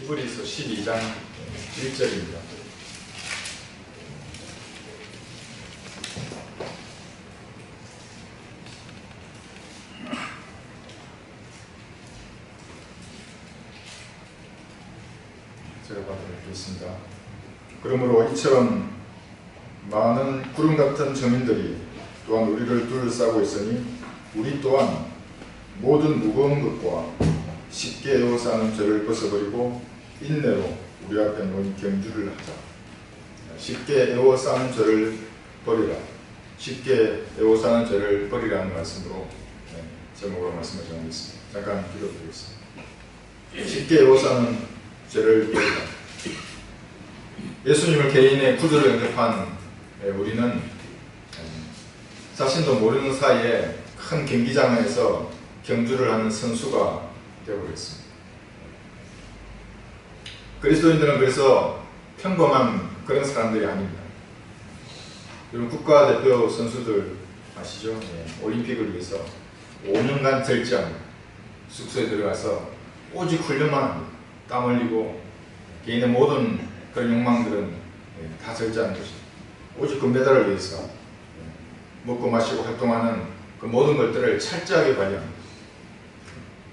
히브리서 12장 1절입니다. 제가 받아드리겠습니다. 그러므로 이처럼 많은 구름 같은 증인들이 또한 우리를 둘러싸고 있으니 우리 또한 모든 무거운 것과 쉽게 에워싸는 죄를 벗어버리고 인내로 우리 앞에 놓인 경주를 하자. 쉽게 에워싸는 죄를 버리라. 쉽게 에워싸는 죄를 버리라는 말씀으로 제목으로 말씀을 전하겠습니다. 잠깐 기도드리겠습니다. 쉽게 에워싸는 죄를 버리라. 예수님을 개인의 구주로 영접한 우리는 자신도 모르는 사이에 큰 경기장에서 경주를 하는 선수가 되어버렸습니다. 그리스도인들은 그래서 평범한 그런 사람들이 아닙니다. 여러분 국가대표 선수들 아시죠? 올림픽을 위해서 5년간 절제합니다. 숙소에 들어가서 오직 훈련만 합니다. 땀 흘리고 개인의 모든 그런 욕망들은 다 절제하는 것입니다. 오직 금메달을 위해서 먹고 마시고 활동하는 그 모든 것들을 철저하게 관리합니다.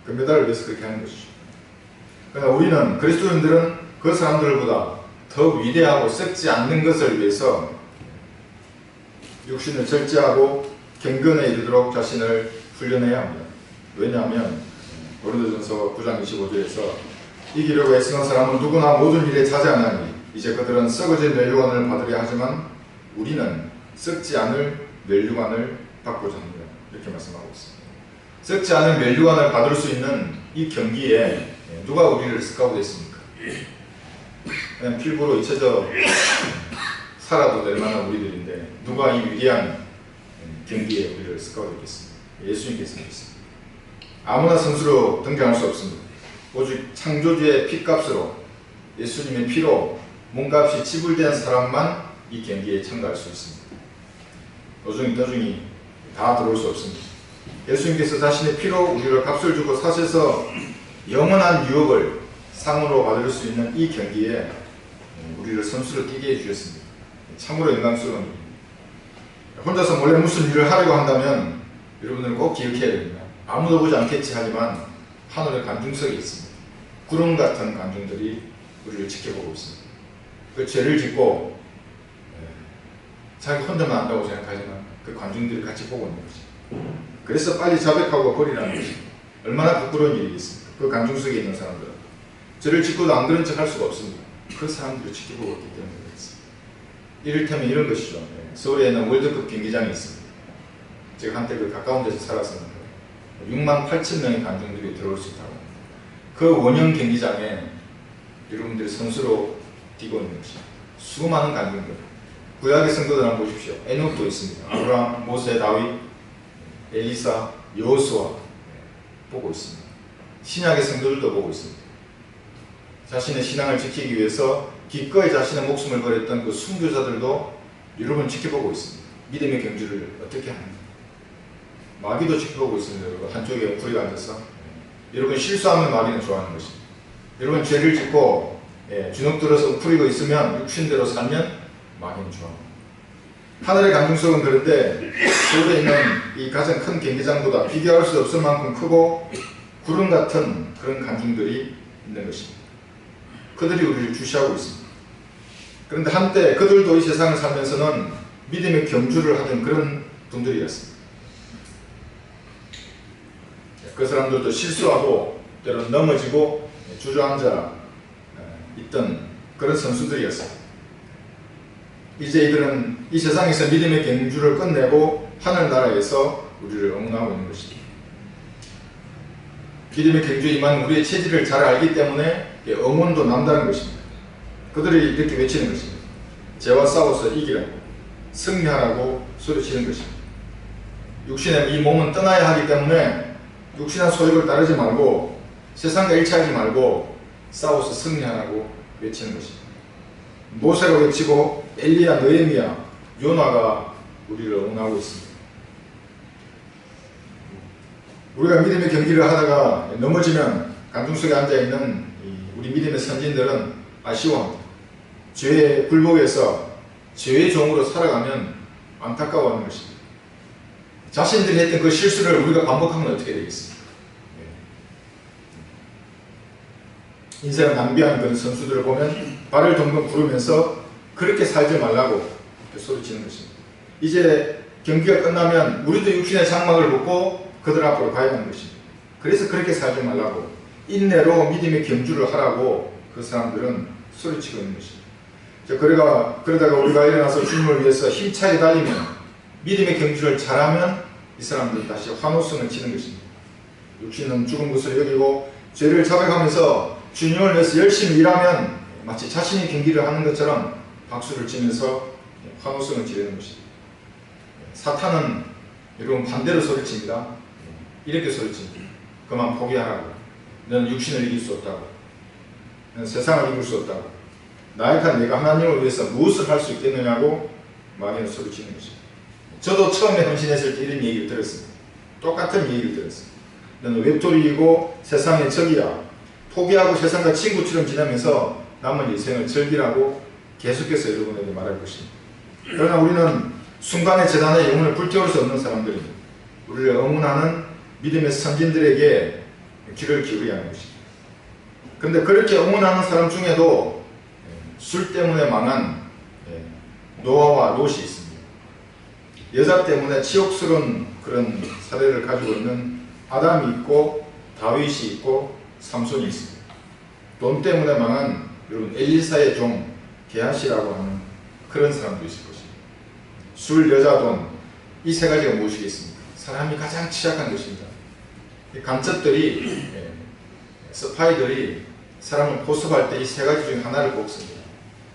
금메달을 위해서 그렇게 하는 것이죠. 그러나 우리는 그리스도인들은 그 사람들보다 더 위대하고 썩지 않는 것을 위해서 육신을 절제하고 경건에 이르도록 자신을 훈련해야 합니다. 왜냐하면 고린도전서 9장 25절에서 이기려고 애쓰는 사람은 누구나 모든 일에 자제하나니 이제 그들은 썩어진 멸류관을 받으려 하지만 우리는 썩지 않을 멸류관을 받고자 합니다. 이렇게 말씀하고 있습니다. 썩지 않은 멸류관을 받을 수 있는 이 경기에 누가 우리를 스카우트했습니까? 그냥 필부로 잊혀져 살아도 될 만한 우리들인데 누가 이 위대한 경기에 우리를 스카우트했겠습니까? 예수님께서 했습니다. 아무나 선수로 등장할 수 없습니다. 오직 창조주의 피값으로 예수님의 피로 몸값이 지불된 사람만 이 경기에 참가할 수 있습니다. 노중이 다 들어올 수 없습니다. 예수님께서 자신의 피로 우리를 값을 주고 사셔서 영원한 유업을 상으로 받을 수 있는 이 경기에 우리를 선수로 뛰게 해주셨습니다. 참으로 영광스러운 일입니다. 혼자서 몰래 무슨 일을 하려고 한다면 여러분들은 꼭 기억해야 됩니다. 아무도 보지 않겠지 하지만 하늘에 관중석이 있습니다. 구름 같은 관중들이 우리를 지켜보고 있습니다. 그 죄를 짓고 자기 혼자만 안다고 생각하지만 그 관중들이 같이 보고 있는 거죠. 그래서 빨리 자백하고 버리라는 것입니다. 얼마나 부끄러운 일이겠습니까? 그 관중석에 있는 사람들은 죄를 짓고도 안 그런 척 할 수가 없습니다. 그 사람들을 지켜보고 있기 때문에 그렇습니다. 이를테면 이런 것이죠. 서울에 있는 월드컵 경기장이 있습니다. 제가 한때 그 가까운 데서 살았었는데 6만 8천 명의 관중들이 들어올 수 있다고 합니다. 그 원형 경기장에 여러분들이 선수로 뛰고 있는 것이 수많은 관중들. 구약의 성도들 한번 보십시오. 에녹도 있습니다. 아브라함, 모세, 다윗, 엘리사, 여호수아 보고 있습니다. 신약의 성도들도 보고 있습니다. 자신의 신앙을 지키기 위해서 기꺼이 자신의 목숨을 버렸던 그 순교자들도 여러분 지켜보고 있습니다. 믿음의 경주를 어떻게 하는가. 마귀도 지켜보고 있습니다. 여러분 한쪽에 구리가 앉아서 여러분 실수하면 마귀는 좋아하는 것입니다. 여러분 죄를 짓고 주눅 들어서 풀이고 있으면 육신대로 살면 마귀는 좋아합니다. 하늘의 관중석은 그런데 서울에 있는 이 가장 큰 경기장보다 비교할 수 없을 만큼 크고 구름 같은 그런 관중들이 있는 것입니다. 그들이 우리를 주시하고 있습니다. 그런데 한때 그들도 이 세상을 살면서는 믿음의 경주를 하던 그런 분들이었습니다. 그 사람들도 실수하고 때로는 넘어지고 주저앉아 있던 그런 선수들이었습니다. 이제 이들은 이 세상에서 믿음의 경주를 끝내고 하늘나라에서 우리를 응원하고 있는 것입니다. 믿음의 경주에 임한 우리의 체질을 잘 알기 때문에 응원도 남다른 것입니다. 그들이 이렇게 외치는 것입니다. 죄와 싸워서 이기라고, 승리하라고 소리치는 것입니다. 육신의 이 몸은 떠나야 하기 때문에 육신의 소욕을 따르지 말고 세상과 일치하지 말고 싸워서 승리하라고 외치는 것입니다. 모세가 외치고 엘리야, 느헤미야, 요나가 우리를 응원하고 있습니다. 우리가 믿음의 경기를 하다가 넘어지면 관중석에 앉아있는 우리 믿음의 선진들은 아쉬워합니다. 죄의 굴복에서 죄의 종으로 살아가면 안타까워하는 것입니다. 자신들이 했던 그 실수를 우리가 반복하면 어떻게 되겠습니까? 인생을 낭비하는 그런 선수들을 보면 발을 동동 구르면서 그렇게 살지 말라고 소리치는 것입니다. 이제 경기가 끝나면 우리도 육신의 장막을 벗고 그들 앞으로 가야 하는 것입니다. 그래서 그렇게 살지 말라고 인내로 믿음의 경주를 하라고 그 사람들은 소리치고 있는 것입니다. 그러다가 우리가 일어나서 주님을 위해서 힘차게 달리면 믿음의 경주를 잘하면 이 사람들은 다시 환호성을 치는 것입니다. 육신은 죽은 것을 여기고 죄를 자백하면서 주님을 위해서 열심히 일하면 마치 자신이 경기를 하는 것처럼 박수를 치면서 환호성을 지르는 것입니다. 사탄은 여러분 반대로 소리칩니다. 이렇게 소리칩니다. 그만 포기하라고. 너는 육신을 이길 수 없다고. 너는 세상을 이길 수 없다고. 나약한 내가 하나님을 위해서 무엇을 할 수 있겠느냐고 마귀는 소리치는 것입니다. 저도 처음에 헌신했을 때 이런 얘기를 들었습니다. 똑같은 얘기를 들었습니다. 너는 외톨이이고 세상의 적이야. 포기하고 세상과 친구처럼 지내면서 남은 인생을 즐기라고 계속해서 여러분에게 말할 것입니다. 그러나 우리는 순간의 재단의 영혼을 불태울 수 없는 사람들입니다. 우리를 응원하는 믿음의 선진들에게 귀를 기울여야 하는 것입니다. 그런데 그렇게 응원하는 사람 중에도 술 때문에 망한 노아와 롯이 있습니다. 여자 때문에 치욕스러운 그런 사례를 가지고 있는 아담이 있고 다윗이 있고 삼손이 있습니다. 돈 때문에 망한 여러분 엘리사의 종 게하시라고 하는 그런 사람도 있을 것입니다. 술, 여자, 돈 이 세 가지가 무엇이겠습니까? 사람이 가장 취약한 것입니다. 이 간첩들이 스파이들이 사람을 포섭할 때 이 세 가지 중에 하나를 꼽습니다.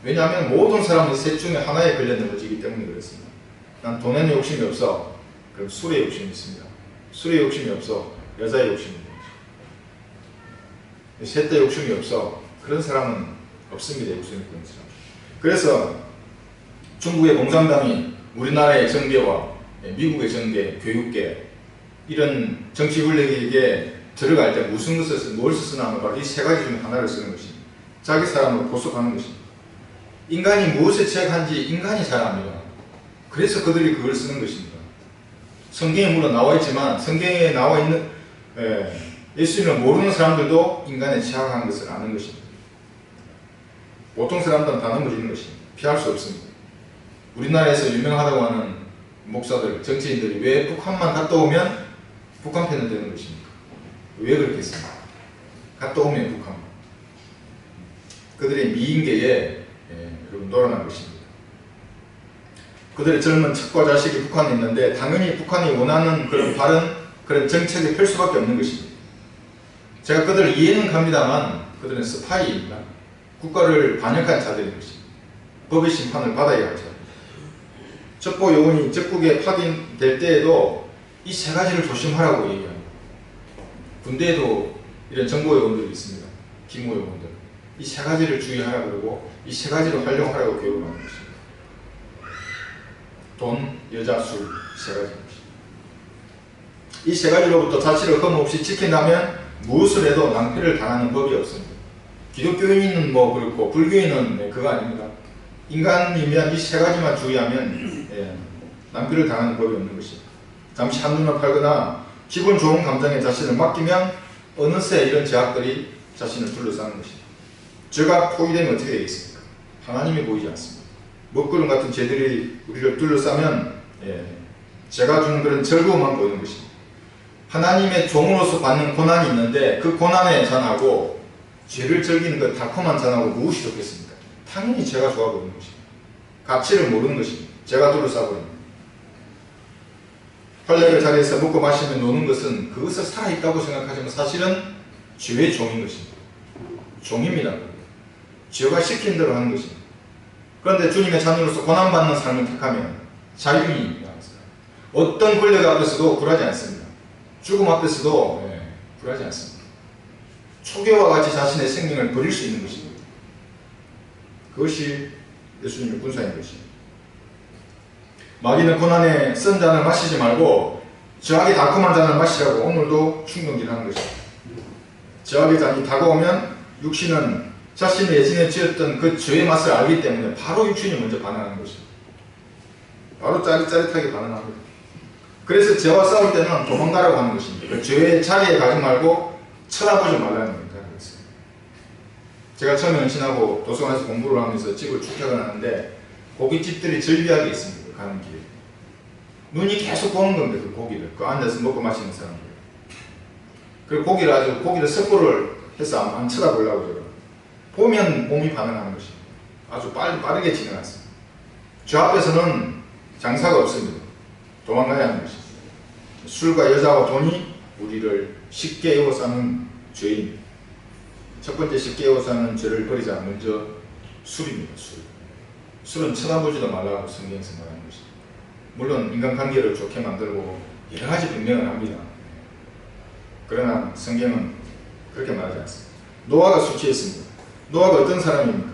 왜냐하면 모든 사람은 셋 중에 하나에 걸려 넘어지기 때문에 그렇습니다. 난 돈에는 욕심이 없어. 그럼 술에 욕심이 있습니다. 술에 욕심이 없어. 여자에 욕심이 있는 거죠. 셋 다 욕심이 없어. 그런 사람은 없습니다. 욕심이 있는 사람. 그래서 중국의 공산당이 우리나라의 정계와 미국의 정계, 교육계 이런 정치 권력에게 들어갈 때 무슨 것을 뭘 쓰나 하면 바로 이 세 가지 중에 하나를 쓰는 것입니다. 자기 사람을 포섭하는 것입니다. 인간이 무엇에 취약한지 인간이 잘 압니다. 그래서 그들이 그걸 쓰는 것입니다. 성경에 물론 나와 있지만 성경에 나와 있는 예수님을 모르는 사람들도 인간에 취약한 것을 아는 것입니다. 보통 사람들은 다 넘어지는 것입니다. 피할 수 없습니다. 우리나라에서 유명하다고 하는 목사들, 정치인들이 왜 북한만 갔다 오면 북한 편을 되는 것입니까? 왜 그렇게 했습니까? 갔다 오면 북한. 그들의 미인계에 여러분 놀아난 것입니다. 그들의 젊은 척과 자식이 북한에 있는데 당연히 북한이 원하는 그런 바른 그런 정책을 펼 수밖에 없는 것입니다. 제가 그들을 이해는 갑니다만 그들은 스파이입니다. 국가를 반역한 자들인 것입니다. 법의 심판을 받아야 할 자들. 첩보 요원이 적국에 파견될 때에도 이 세 가지를 조심하라고 얘기합니다. 군대에도 이런 정보 요원들이 있습니다. 기무 요원들. 이 세 가지를 주의하라 그러고 이 세 가지를 활용하라고 교육하는 것입니다. 돈, 여자, 술, 세 가지입니다. 이 세 가지로부터 자치를 흠없이 지킨다면 무엇을 해도 낭패를 당하는 법이 없습니다. 기독교인은 뭐 그렇고 불교인은 그거 아닙니다. 인간이면 이 세 가지만 주의하면 낭패를 당하는 법이 없는 것입니다. 잠시 한눈을 팔거나 기분 좋은 감정에 자신을 맡기면 어느새 이런 제약들이 자신을 둘러싸는 것입니다. 죄가 포기되면 어떻게 되겠습니까? 하나님이 보이지 않습니다. 먹구름 같은 죄들이 우리를 둘러싸면 죄가 주는 그런 즐거움만 보이는 것입니다. 하나님의 종으로서 받는 고난이 있는데 그 고난의 잔하고 죄를 즐기는 그 달콤한 잔하고 무엇이 좋겠습니까? 당연히 죄가 좋아 보이는 것입니다. 가치를 모르는 것입니다. 죄가 둘러싸고 있는 활력의 자리에서 먹고 마시며 노는 것은 그것을 살아있다고 생각하지만 사실은 죄의 종인 것입니다. 종입니다. 죄가 시킨 대로 하는 것입니다. 그런데 주님의 자녀로서 고난받는 삶을 택하면 자유인입니다. 어떤 권력 앞에서도 굴하지 않습니다. 죽음 앞에서도 굴하지 않습니다. 초계와 같이 자신의 생명을 버릴 수 있는 것입니다. 그것이 예수님의 군사인 것입니다. 마귀는 고난의 쓴 잔을 마시지 말고 저하게 달콤한 잔을 마시라고 오늘도 충동질하는 것입니다. 저하게 잔이 다가오면 육신은 자신의 예전에 지었던 그 죄의 맛을 알기 때문에 바로 육신이 먼저 반응하는 것입니다. 바로 짜릿짜릿하게 반응하는 거예요. 그래서 죄와 싸울 때는 도망가라고 하는 것입니다. 그 죄의 자리에 가지 말고 쳐다보지 말라는 겁니다. 그래서 제가 처음에 헌신하고 도서관에서 공부를 하면서 집을 출퇴근 하는데 고깃집들이 절비하게 있습니다. 가는 길에. 눈이 계속 보는 겁니다. 그 고기를. 그 앉아서 먹고 마시는 사람들. 그리고 고기를 섭고를 해서 안 쳐다보려고 제가. 보면 몸이 반응하는 것입니다. 아주 빠르게 진행했습니다. 저 앞에서는 장사가 없습니다. 도망가야 하는 것입니다. 술과 여자와 돈이 우리를 쉽게 에워싸는 죄입니다. 첫 번째 쉽게 에워싸는 죄를 버리자. 먼저 술입니다. 술은 쳐다보지도 말라고 성경에서 말하는 것입니다. 물론 인간관계를 좋게 만들고 여러 가지 변명을 합니다. 그러나 성경은 그렇게 말하지 않습니다. 노아가 술 취했습니다. 노아가 어떤 사람입니까?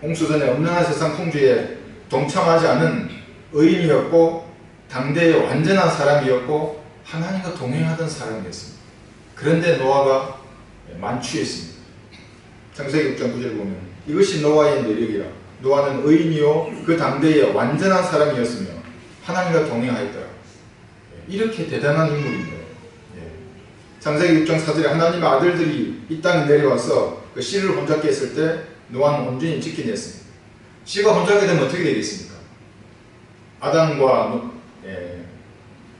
홍수전에 엄연한 세상 풍조에 동참하지 않은 의인이었고 당대의 완전한 사람이었고 하나님과 동행하던 사람이었습니다. 그런데 노아가 만취했습니다. 창세기 6장 9절 보면 이것이 노아의 매력이라. 노아는 의인이요 그 당대의 완전한 사람이었으며 하나님과 동행하였더라. 이렇게 대단한 인물입니다. 창세기 6장 4절에 하나님의 아들들이 이 땅에 내려와서 그 씨를 혼잡게 했을 때 노아는 온전히 지켜냈습니다. 씨가 혼잡게 되면 어떻게 되겠습니까? 아담과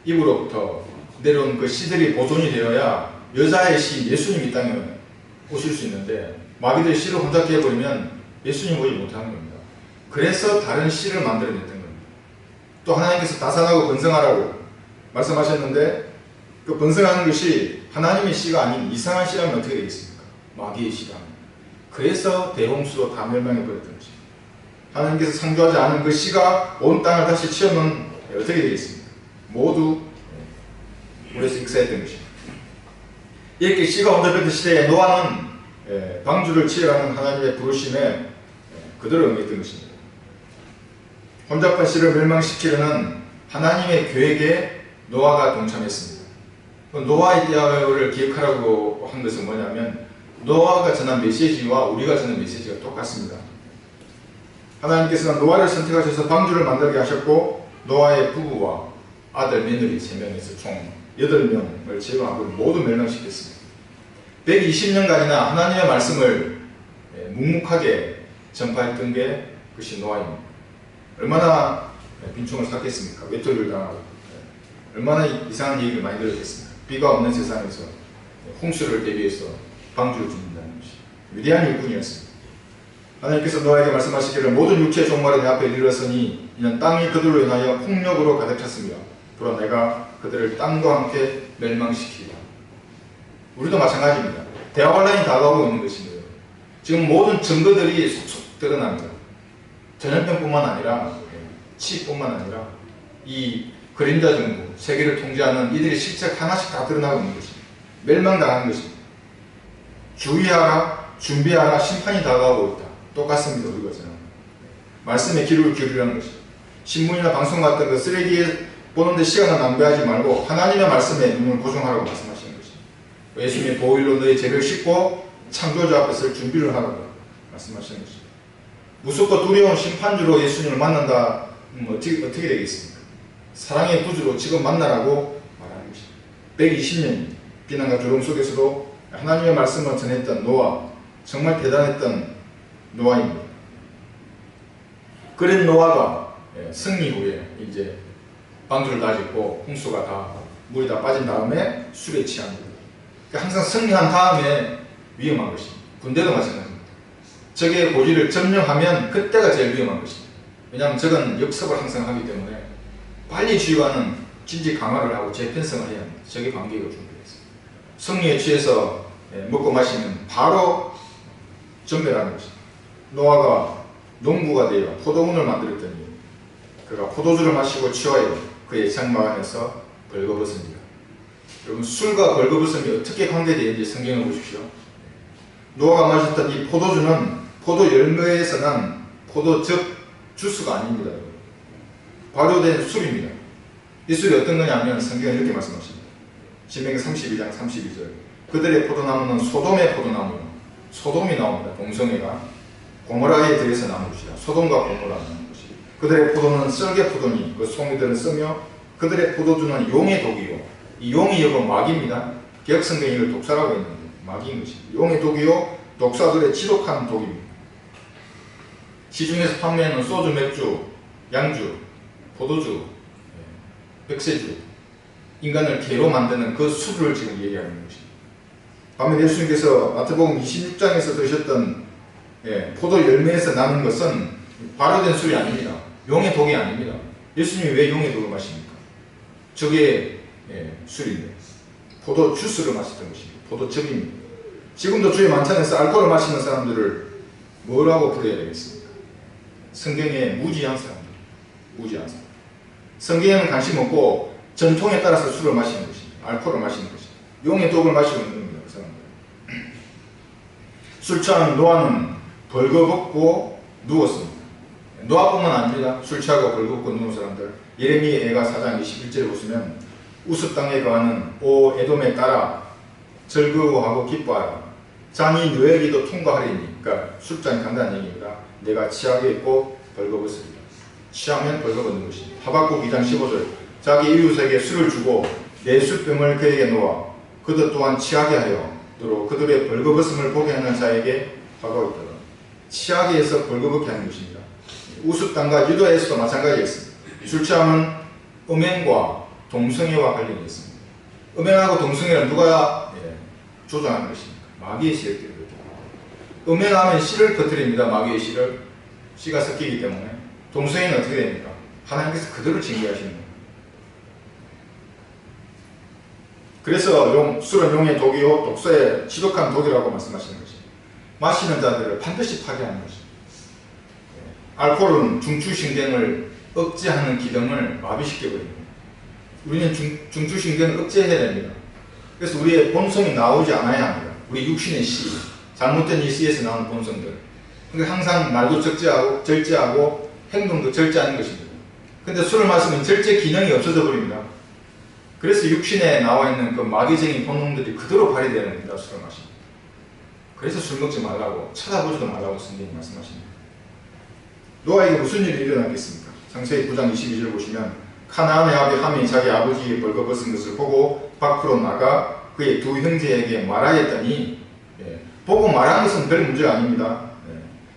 입으로부터 내려온 그 씨들이 보존이 되어야 여자의 씨 예수님이 이 땅에 오실 수 있는데 마귀들이 씨를 혼잡게 해버리면 예수님 오지 못하는 겁니다. 그래서 다른 씨를 만들어냈던 겁니다. 또 하나님께서 다산하고 번성하라고 말씀하셨는데 그 번성하는 것이 하나님의 씨가 아닌 이상한 씨라면 어떻게 되겠습니까? 마귀의 씨라면. 그래서 대홍수로 다 멸망해버렸던 것입니다. 하나님께서 창조하지 않은 그 씨가 온 땅을 다시 치우면 어떻게 되겠습니까? 모두 물에서 익사했던 것입니다. 이렇게 씨가 혼잡했던 시대에 노아는 방주를 지으라는 하나님의 부르심에 그대로 응했던 것입니다. 혼잡한 씨를 멸망시키려는 하나님의 계획에 노아가 동참했습니다. 노아의 대화를 기억하라고 한 것은 뭐냐면 노아가 전한 메시지와 우리가 전한 메시지가 똑같습니다. 하나님께서는 노아를 선택하셔서 방주를 만들게 하셨고 노아의 부부와 아들, 며느리 3명에서 총 8명을 제거하고 모두 멸망시켰습니다. 120년간이나 하나님의 말씀을 묵묵하게 전파했던 게 그것이 노아입니다. 얼마나 빈총을 샀겠습니까? 외톨이를 당하고 얼마나 이상한 얘기를 많이 들었겠습니까? 비가 없는 세상에서 홍수를 대비해서 방주를 짓는다는 것이 위대한 일꾼이었습니다. 하나님께서 노아에게 말씀하시기를 모든 육체의 종말이 내 앞에 이르렀으니 이는 땅이 그들로 인하여 폭력으로 가득 찼으며 그러나 내가 그들을 땅과 함께 멸망시키리라. 우리도 마찬가지입니다. 대화반란이 다가오고 있는 것입니다. 지금 모든 증거들이 속속 드러납니다. 전염병뿐만 아니라 치뿐만 아니라 이 그림자 정부, 세계를 통제하는 이들의 실책 하나씩 다 드러나고 있는 것입니다. 멸망당하는 것입니다. 주의하라, 준비하라, 심판이 다가오고 있다. 똑같습니다. 우리가 전합니다. 말씀에 귀를 기울이라는 것입니다. 신문이나 방송 같은 그 쓰레기에 보는데 시간을 낭비하지 말고 하나님의 말씀에 눈을 고정하라고 말씀하시는 것입니다. 예수님의 보혈로 너의 죄를 씻고 창조주 앞에 설 준비를 하라고 말씀하시는 것입니다. 무섭고 두려운 심판주로 예수님을 만난다 어떻게 되겠습니까? 사랑의 구주로 지금 만나라고 말하는 것입니다. 120년 비난과 조롱 속에서도 하나님의 말씀을 전했던 노아, 정말 대단했던 노아입니다. 그런 노아가 승리 후에 이제 방주를 다 짓고 홍수가 다 물이 다 빠진 다음에 술에 취합니다. 그러니까 항상 승리한 다음에 위험한 것입니다. 군대도 마찬가지입니다. 적의 고지를 점령하면 그때가 제일 위험한 것입니다. 왜냐하면 적은 역습을 항상 하기 때문에 빨리 쥐어가는 진지 강화를 하고 재편성을 해야 합니다. 적의 반격을 준비해서 승리에 취해서 먹고 마시면 바로 전멸하는 것입니다. 노아가 농부가 되어 포도원을 만들었더니 그가 포도주를 마시고 취하여 그의 장막안에서 벌거벗습니다. 여러분 술과 벌거벗음이 어떻게 관계되는지 성경을 보십시오. 노아가 마셨던 이 포도주는 포도 열매에서 난 포도즙 주스가 아닙니다. 발효된 술입니다. 이 술이 어떤 거냐면 성경은 이렇게 말씀하십니다. 신명기 32장 32절 그들의 포도나무는 소돔의 포도나무요 소돔이 나옵니다. 동성애가 고모라에 대해서 나온 것이다. 소돔과 고모라는 것이. 그들의 포도는 썰개 포도니 그 송이들은 쓰며 그들의 포도주는 용의 독이요. 이 용이 여건 마귀입니다. 개혁성경이 이걸 독사라고 했는데 마귀인 것입니다. 용의 독이요 독사들의 지독한 독입니다. 시중에서 판매하는 소주, 맥주, 양주, 포도주, 백세주, 인간을 개로 만드는 그 술을 지금 얘기하는 것입니다. 반면 예수님께서 마태복음 26장에서 드셨던 포도 열매에서 나는 것은 발효된 술이 아닙니다. 용의 독이 아닙니다. 예수님이 왜 용의 독을 마십니까? 저게 술인데 포도 주스를 마셨던 것입니다. 포도즙입니다. 지금도 주의 만찬에서 알코올을 마시는 사람들을 뭐라고 부르어야 되겠습니까? 성경에 무지한 사람들, 무지한 사람. 성경에는 관심 없고 전통에 따라서 술을 마시는 것입니다. 알코올을 마시는 것입니다. 용의 독을 마시고 있는 겁니다. 그 사람들. 술 취한 노아는 벌거벗고 누웠습니다. 노아뿐만 아닙니다. 술 취하고 벌거벗고 누운 사람들. 예레미야 4장 21절에 보시면 우스 땅에 거하는 오 에돔의 딸아 즐거워하고 기뻐하라. 잔이 너에게도 통과하리니. 그러니까 술잔이 간다는 얘기입니다. 내가 취하게 있고 벌거벗으리라. 취하면 벌거벗는 것입니다. 하박국 2장 15절 자기 이웃에게 술을 주고 내 술병을 그에게 놓아 그들 또한 취하게 하여 또 그들의 벌거벗음을 보게 하는 자에게 하고 있더라. 취하게 해서 벌거벗게 하는 것입니다. 우스 땅과 유다에서도 마찬가지였습니다. 술 취함은 음행과 동성애와 관련이 있습니다. 음행하고 동성애를 누가 조장하는 것입니까? 마귀의 세력들이 그렇게. 음행하면 씨를 퍼뜨립니다. 마귀의 씨를. 씨가 섞이기 때문에. 동성애는 어떻게 됩니까? 하나님께서 그대로 징계하시는 거예요. 그래서 술은 용의 독이요 독소의 지독한 독이라고 말씀하시는 것입니다. 마시는 자들을 반드시 파괴하는 것입니다. 알코올은 중추신경을 억제하는 기능을 마비시켜버립니다. 우리는 중추신경을 억제해야 됩니다. 그래서 우리의 본성이 나오지 않아야 합니다. 우리 육신의 씨, 잘못된 이 씨에서 나오는 본성들. 그러니까 항상 말도 절제하고 행동도 절제하는 것입니다. 근데 술을 마시면 절제 기능이 없어져 버립니다. 그래서 육신에 나와 있는 그 마귀적인 본능들이 그대로 발휘되는 겁니다. 술을 마시면. 그래서 술 먹지 말라고, 쳐다보지도 말라고 성경이 말씀하십니다. 노아에게 무슨 일이 일어났겠습니까? 창세기 9장 22절 보시면 카나안의 아비 함이 자기 아버지의 벌거벗은 것을 보고 밖으로 나가 그의 두 형제에게 말하였더니 보고 말하는 것은 별 문제가 아닙니다.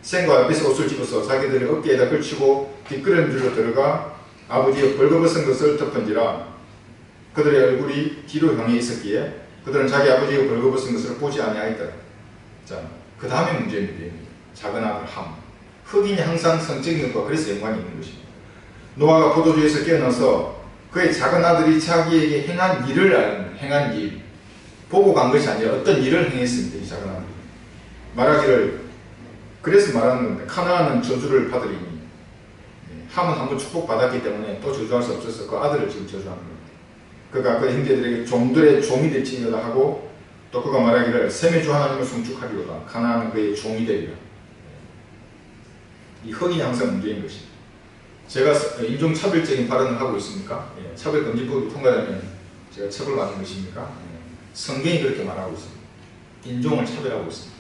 생과 앞에서 옷을 집어서 자기들의 어깨에다 걸치고 뒷걸음질로 들어가 아버지의 벌거벗은 것을 덮은지라. 그들의 얼굴이 뒤로 향해 있었기에 그들은 자기 아버지의 벌거벗은 것을 보지 아니하였더라. 자, 그 다음에 문제입니다. 작은 아들 함. 흑인이 항상 성적인 것과 그래서 연관이 있는 것입니다. 노아가 포도주에서 깨어나서 그의 작은 아들이 자기에게 행한 일을 행한 일 보고 간 것이 아니라 어떤 일을 행했습니다. 이 작은 아들이 말하기를 그래서 말하는 겁니다. 카나안은 저주를 받으리니 함은 한번 축복받았기 때문에 또 저주할 수 없어서 그 아들을 지금 저주하는 겁니다. 그가 그 형제들에게 종들의 종이 될지니라 하고 또 그가 말하기를 셈의 주 하나님을 송축하리로다. 카나안은 그의 종이 되리라. 이 흑인이 항상 문제인 것입니다. 제가 인종차별적인 발언을 하고 있습니까? 차별금지법이 통과되면 제가 처벌받는 것입니까? 성경이 그렇게 말하고 있습니다. 인종을 차별하고 있습니다.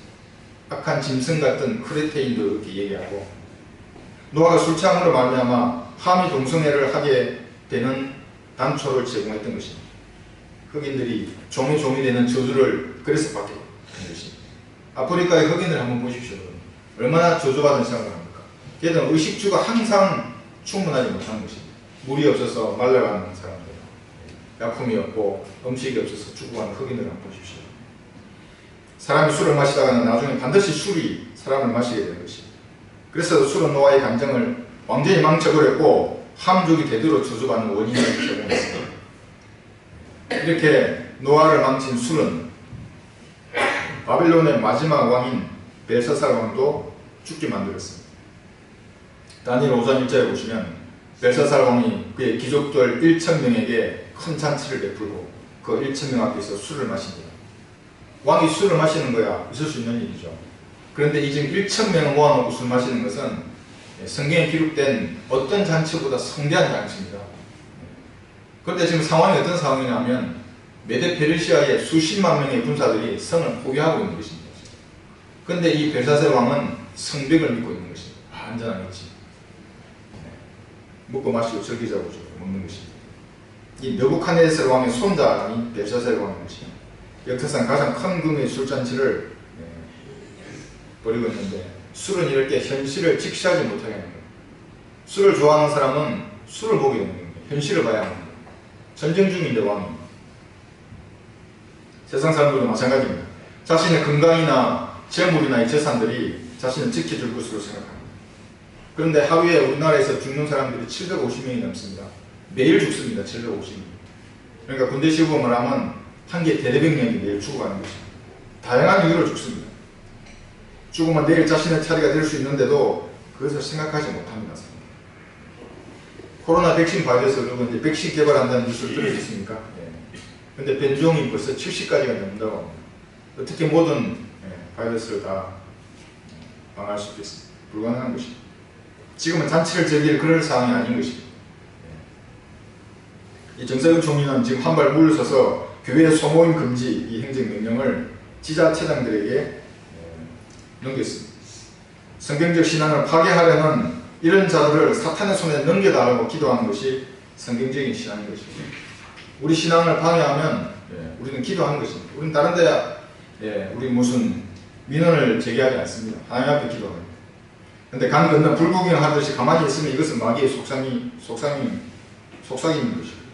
악한 짐승 같은 크레테인도 이렇게 얘기하고 노아가 술 취함으로 말미암아 함이 동성애를 하게 되는 단초를 제공했던 것입니다. 흑인들이 종이 되는 저주를 그래서 받게 된 것입니다. 아프리카의 흑인을 한번 보십시오. 얼마나 저주받은 생각을 합니까? 걔들은 의식주가 항상 충분하지 못하는 것입니다. 물이 없어서 말라가는 사람들, 약품이 없고 음식이 없어서 죽어가는 흑인을 한번 보십시오. 사람이 술을 마시다가는 나중에 반드시 술이 사람을 마시게 되는 것입니다. 그래서 술은 노아의 감정을 완전히 망쳐버렸고 함족이 되도록 저주받는 원인을 제공했습니다. 이렇게 노아를 망친 술은 바빌론의 마지막 왕인 벨사살 왕도 죽게 만들었습니다. 다니엘 5장 1절에 보시면 벨사살 왕이 그의 귀족들 1,000명에게 큰 잔치를 베풀고 그 1,000명 앞에서 술을 마십니다. 왕이 술을 마시는 거야 있을 수 있는 일이죠. 그런데 이 지금 1,000명을 모아놓고 술 마시는 것은 성경에 기록된 어떤 잔치보다 성대한 잔치입니다. 그런데 지금 상황이 어떤 상황이냐면 메데 페르시아의 수십만 명의 군사들이 성을 포기하고 있는 것입니다. 근데 이 벨사살 왕은 성벽을 믿고 있는 것입니다. 안전하겠지. 먹고 마시고 즐기자고 먹는 것입니다. 이 느부갓네살 왕의 손자이 벨사살 왕인 것입니다. 역사상 가장 큰 금의 술잔치를 벌이고 있는데 술은 이렇게 현실을 직시하지 못하게 하는 거예요. 술을 좋아하는 사람은 술을 보게 되는 거예요. 현실을 봐야 하는 거예요. 전쟁 중인데 왕이. 세상 사람들도 마찬가지입니다. 자신의 건강이나 재물이나 이 재산들이 자신을 지켜줄 것으로 생각합니다. 그런데 하루에 우리나라에서 죽는 사람들이 750명이 넘습니다. 매일 죽습니다. 750명. 그러니까 군대 시범을 하면 한 개 대대병력이 매일 죽어가는 것입니다. 다양한 이유로 죽습니다. 죽으면 내일 자신의 차례가 될 수 있는데도 그것을 생각하지 못합니다. 코로나 백신 발견해서 여러분 이제 백신 개발한다는 뉴스를 들으셨습니까? 근데 변종이 벌써 70가지가 넘는다고 합니다. 어떻게 모든 바이러스를 다 방어할 수 있겠습니까? 불가능한 것입니다. 지금은 잔치를 즐길 그럴 상황이 아닌 것입니다. 이 정세균 총리는 지금 한 발 물러서서 교회 소모임 금지 이 행정명령을 지자체장들에게 넘겼습니다. 성경적 신앙을 파괴하려는 이런 자들을 사탄의 손에 넘겨달라고 기도하는 것이 성경적인 신앙인 것입니다. 우리 신앙을 방해하면 우리는 기도하는 것입니다. 우리는 다른 데야 우리 무슨 민원을 제기하지 않습니다. 하나님 앞에 기도합니다. 근데 강 건너 불구경 하듯이 가만히 있으면 이것은 마귀의 속삭임인 것입니다.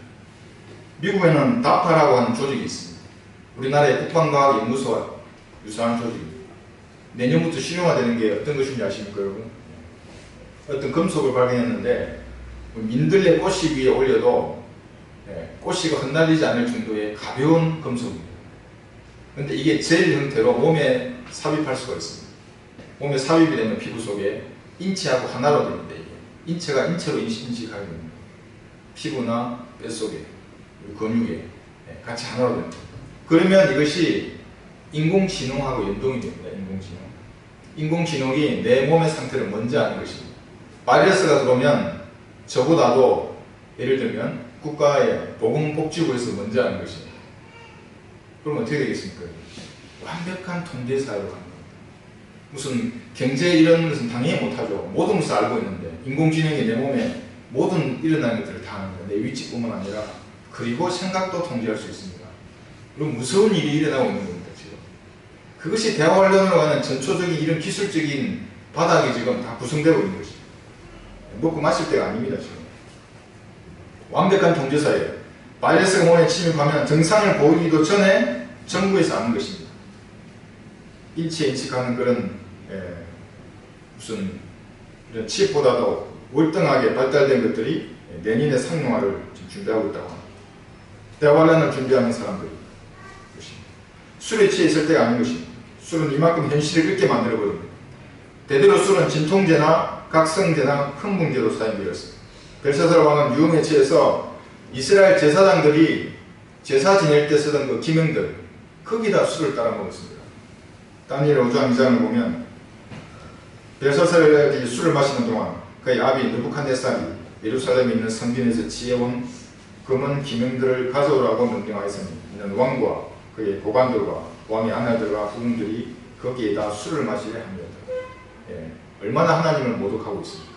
미국에는 다파라고 하는 조직이 있습니다. 우리나라의 국방과학연구소와 유사한 조직입니다. 내년부터 실용화되는 게 어떤 것인지 아십니까, 여러분? 어떤 금속을 발견했는데 민들레 꽃씨 위에 올려도 꽃씨가 흩날리지 않을 정도의 가벼운 금속입니다. 그런데 이게 젤 형태로 몸에 삽입할 수가 있습니다. 몸에 삽입이 되면 피부 속에 인체하고 하나로 됩니다. 이게. 인체가 인체로 인식하게 됩니다. 피부나 뱃속에, 근육에 같이 하나로 됩니다. 그러면 이것이 인공지능하고 연동이 됩니다. 인공지능이 내 몸의 상태를 먼저 아는 것입니다. 바이러스가 들어오면 저보다도 예를 들면 국가의 보건복지부에서 먼저 아는 것입니다. 그럼 어떻게 되겠습니까? 완벽한 통제사회로 가는 겁니다. 무슨 경제 이런 것은 당연히 못하죠. 모든 것을 알고 있는데 인공지능이 내 몸에 모든 일어나는 것들을 다 아는 거예요. 내 위치뿐만 아니라 그리고 생각도 통제할 수 있습니다. 그럼 무서운 일이 일어나고 있는 겁니다. 지금. 그것이 대화활동으로 가는 전초적인 이런 기술적인 바닥이 지금 다 구성되고 있는 것입니다. 먹고 마실 때가 아닙니다. 지금. 완벽한 통제사예요. 바이러스가 몸에 침입하면 증상을 보이기도 전에 정부에서 아는 것입니다. 인체에 인식하는 그런 무슨 이런 칩보다도 월등하게 발달된 것들이 내년의 상용화를 지금 준비하고 있다고 합니다. 대화란을 준비하는 사람들이 술에 취해 있을 때가 아닌 것입니다. 술은 이만큼 현실을 읽게 만들어버립니다. 대대로 술은 진통제나 각성제나 흥분제로 사용되었습니다. 벨사살 왕은 유흥에 취해서 이스라엘 제사장들이 제사 지낼 때 쓰던 그 기명들 거기다 술을 따라 먹었습니다. 다니엘 5장 2장을 보면 벨사살이 술을 마시는 동안 그의 아비 느부갓네살이 예루살렘에 있는 성전에서 지혜온 금은 기명들을 가져오라고 명령하였으니 이는 왕과 그의 보관들과 왕의 아내들과 후궁들이 거기에다 술을 마시려 합니다. 얼마나 하나님을 모독하고 있습니까?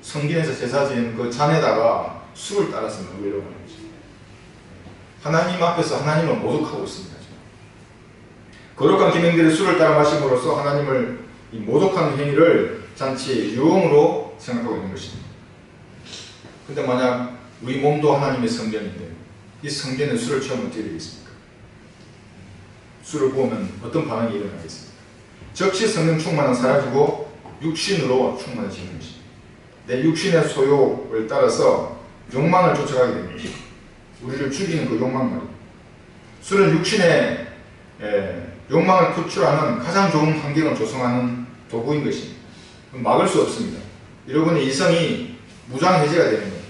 성전에서 제사 지내는 그 잔에다가 술을 따라서 먹으려고 하는 것입니다. 하나님 앞에서 하나님을 모독하고 있습니다. 거룩한 기명들의 술을 따라 마심으로써 하나님을 이 모독하는 행위를 잔치의 유흥으로 생각하고 있는 것입니다. 근데 만약 우리 몸도 하나님의 성전인데 이 성전에 술을 취하면 어떻게 되겠습니까? 술을 부으면 어떤 반응이 일어나겠습니까? 적시 성령 충만은 사라지고 육신으로 충만해지는 것입니다. 내 육신의 소욕을 따라서 욕망을 쫓아가게 됩니다. 우리를 죽이는 그 욕망 말입니다. 술은 육신의 욕망을 표출하는 가장 좋은 환경을 조성하는 도구인 것입니다. 막을 수 없습니다. 여러분의 이성이 무장해제가 되는 겁니다.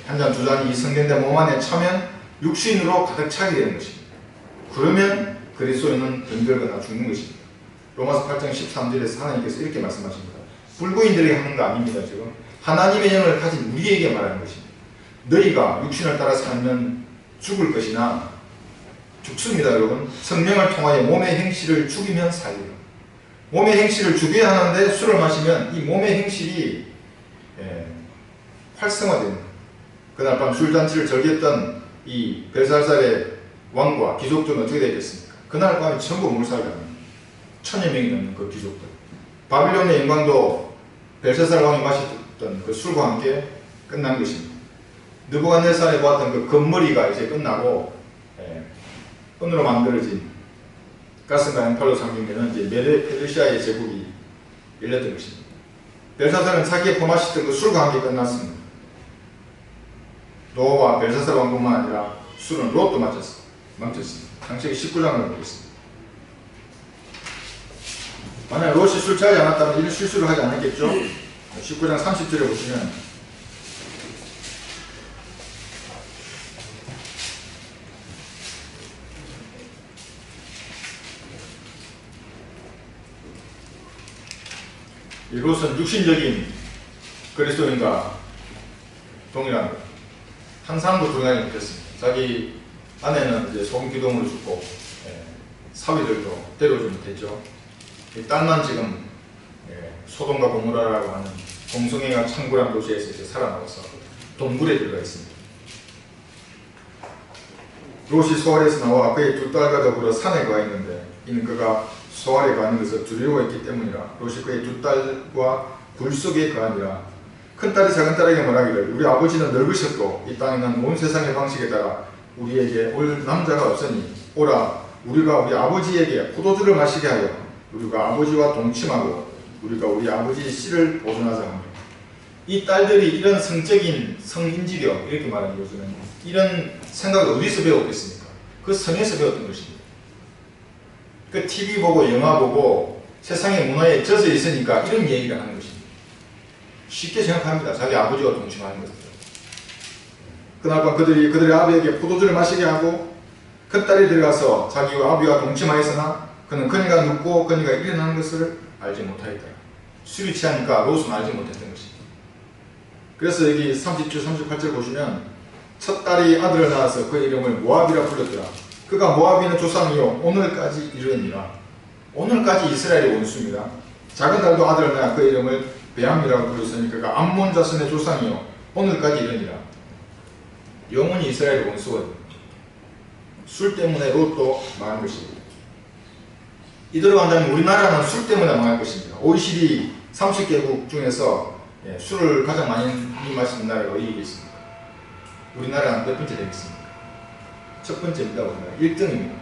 한 잔 두 잔이 이성된데 몸 안에 차면 육신으로 가득 차게 되는 것입니다. 그러면 그리스도인은 병들거나 죽는 것입니다. 로마서 8장 13절에서 하나님께서 이렇게 말씀하십니다. 불구인들에게 하는 거 아닙니다. 지금 하나님의 영을 가진 우리에게 말하는 것입니다. 너희가 육신을 따라 살면 죽을 것이나 죽습니다. 여러분. 성령을 통하여 몸의 행실을 죽이면 살리라. 몸의 행실을 주게 하는데 술을 마시면 이 몸의 행실이 활성화됩니다. 그날 밤 술잔치를 즐겼던 이 벨사살의 왕과 귀족들은 어떻게 되겠습니까? 그날 밤에 전부 몰살을 합니다. 1000여 명이 넘는 그 귀족들. 바빌론의 영광도 벨사살 왕이 마셨던 그 술과 함께 끝난 것입니다. 느부갓네살이 보았던 그 금머리가 이제 끝나고 은으로 만들어진 가슴과 엠팔로 상징되는 이제 메데 페르시아의 제국이 열렸던 것입니다. 벨사살은 자기의 포마시던 그 술과 함께 끝났습니다. 노와 벨사살 왕뿐만 아니라 술은 롯도 망쳤습니다. 창세기 19장을 보겠습니다. 만약 롯이 술 취하지 않았다면 이런 실수를 하지 않았겠죠? 19장 30절에 보시면 이 롯은 육신적인 그리스도인과 동일합니다. 한 사람도 불가능이 못했습니다. 자기 아내는 이제 소금 기둥으로 죽고 사위들도 데려오지 못했죠. 딸만 지금 소돔과 고모라라고 하는 공성애가 창굴한 도시에서 이제 살아나와서 동굴에 들어가 있습니다. 롯이 소알에서 나와 그의 두 딸과 더불어 산에 가 있는데 이는 그가 소알에 가는 것을 두려워했기 때문이라. 롯이 그의 두 딸과 굴 속에 거하니라. 큰딸이 작은딸에게 말하기를 우리 아버지는 늙으셨고 이 땅에 난 온 세상의 방식에 따라 우리에게 올 남자가 없으니 오라 우리가 우리 아버지에게 포도주를 마시게 하여 우리가 아버지와 동침하고 우리가 우리 아버지의 씨를 보존하자 합니다. 이 딸들이 이런 성적인 성인지력 이렇게 말하는 것은 이런 생각을 어디서 배웠겠습니까? 그 성에서 배웠던 것입니다. 그 TV 보고 영화 보고 세상의 문화에 젖어 있으니까 이런 얘기를 하는 것입니다. 쉽게 생각합니다. 자기 아버지와 동침하는 것들. 그날 밤 그들의 아비에게 포도주를 마시게 하고 큰딸이 들어가서 자기와 아비와 동침하였으나 그는 그니가 눕고 그니가 일어나는 것을 알지 못하였다. 술이 취하니까 롯은 알지 못했던 것입니다. 그래서 여기 30절 38절 보시면 첫 딸이 아들을 낳아서 그 이름을 모압이라 불렀더라. 그가 모압인의 조상이요 오늘까지 이르니라. 오늘까지 이스라엘의 원수입니다. 작은 딸도 아들을 낳아 그 이름을 베암이라고 부르셨으니 그가 암몬 자손의 조상이요 오늘까지 이르니라. 영원히 이스라엘의 원수거든요. 술 때문에 롯도 망한 것입니다. 이대로 간다면 우리나라는 술 때문에 망할 것입니다. OECD 30개국 중에서 술을 가장 많이 마시는 나라가 어디 있습니까? 우리나라는 몇 번째 되겠습니까? 첫 번째입니다. 우리나라 1등입니다.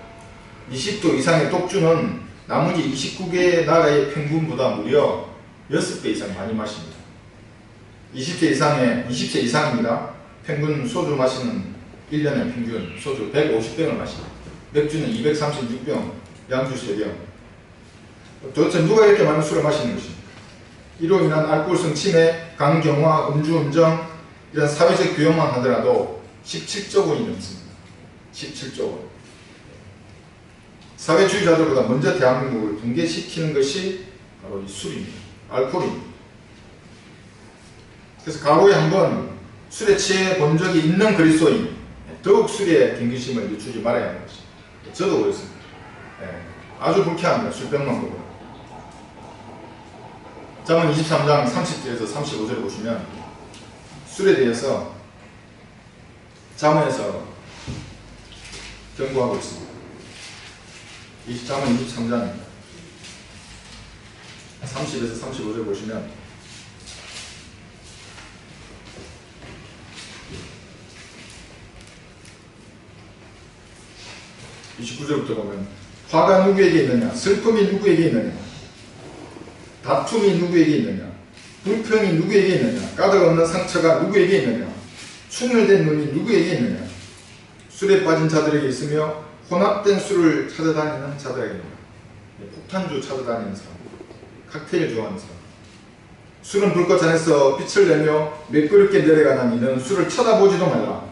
20도 이상의 독주는 나머지 29개 나라의 평균보다 무려 6배 이상 많이 마십니다. 20세 이상입니다. 평균 소주 마시는 1년에 평균 소주 150병을 마십니다. 맥주는 236병, 양주 3병. 도대체 누가 이렇게 많은 술을 마시는 것입니까? 이로 인한 알코올성 치매, 강경화, 음주운전 이런 사회적 교역만 하더라도 17조 원이 넘습니다. 17조 원. 사회주의자들보다 먼저 대한민국을 붕괴시키는 것이 바로 이 술입니다. 알코올입니다. 그래서 과거에 한번 술에 취해 본 적이 있는 그리스도인 더욱 술에 경계심을 늦추지 말아야 하는 것입니다. 저도 그렇습니다. 아주 불쾌합니다. 술병만 보고. 잠언 23장 30절에서 35절을 보시면 술에 대해서 잠언에서 경고하고 있습니다. 잠언 23장입니다. 30에서 35절 보시면 이 29절부터 보면 화가 누구에게 있느냐, 슬픔이 누구에게 있느냐, 다툼이 누구에게 있느냐, 불평이 누구에게 있느냐, 가득 없는 상처가 누구에게 있느냐, 충혈된 눈이 누구에게 있느냐, 술에 빠진 자들에게 있으며 혼합된 술을 찾아다니는 자들에게 있느냐. 폭탄주 찾아다니는 사람, 칵테일 좋아하는 사람. 술은 불꽃 안에서 빛을 내며 매끄럽게 내려가나니 너는 술을 쳐다보지도 말라.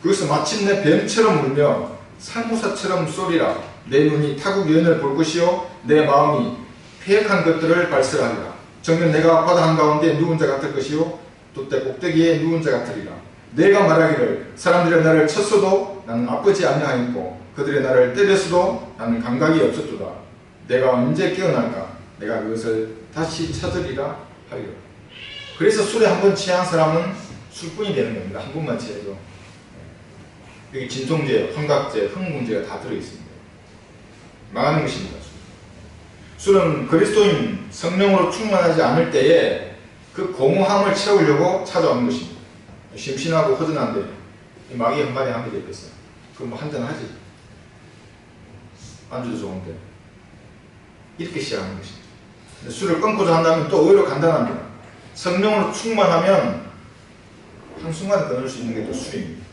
그것은 마침내 뱀처럼 울며 살모사처럼 쏘리라. 내 눈이 타국 연을 볼 것이요 내 마음이 폐역한 것들을 발설하리라. 정녕 내가 바다 한가운데 누운 자 같을 것이요 돛대 꼭대기에 누운 자 같으리라. 내가 말하기를 사람들이 나를 쳤어도 나는 아프지 아니하였고 그들이 나를 때렸어도 나는 감각이 없었도다. 내가 언제 깨어날까? 내가 그것을 다시 찾으리라 하리라. 그래서 술에 한 번 취한 사람은 술꾼이 되는 겁니다. 한 번만 취해도. 여기 진통제, 환각제, 흥분제가 다 들어있습니다. 망하는 것입니다. 술은 그리스도인 성령으로 충만하지 않을 때에 그 공허함을 채우려고 찾아오는 것입니다. 심신하고 허전한데 마귀 한 마리 하면 되겠어요. 그럼 뭐 한잔 하지. 안주도 좋은데. 이렇게 시작하는 것입니다. 술을 끊고자 한다면 또 의외로 간단합니다. 성령으로 충만하면 한순간에 끊을 수 있는 게 또 술입니다.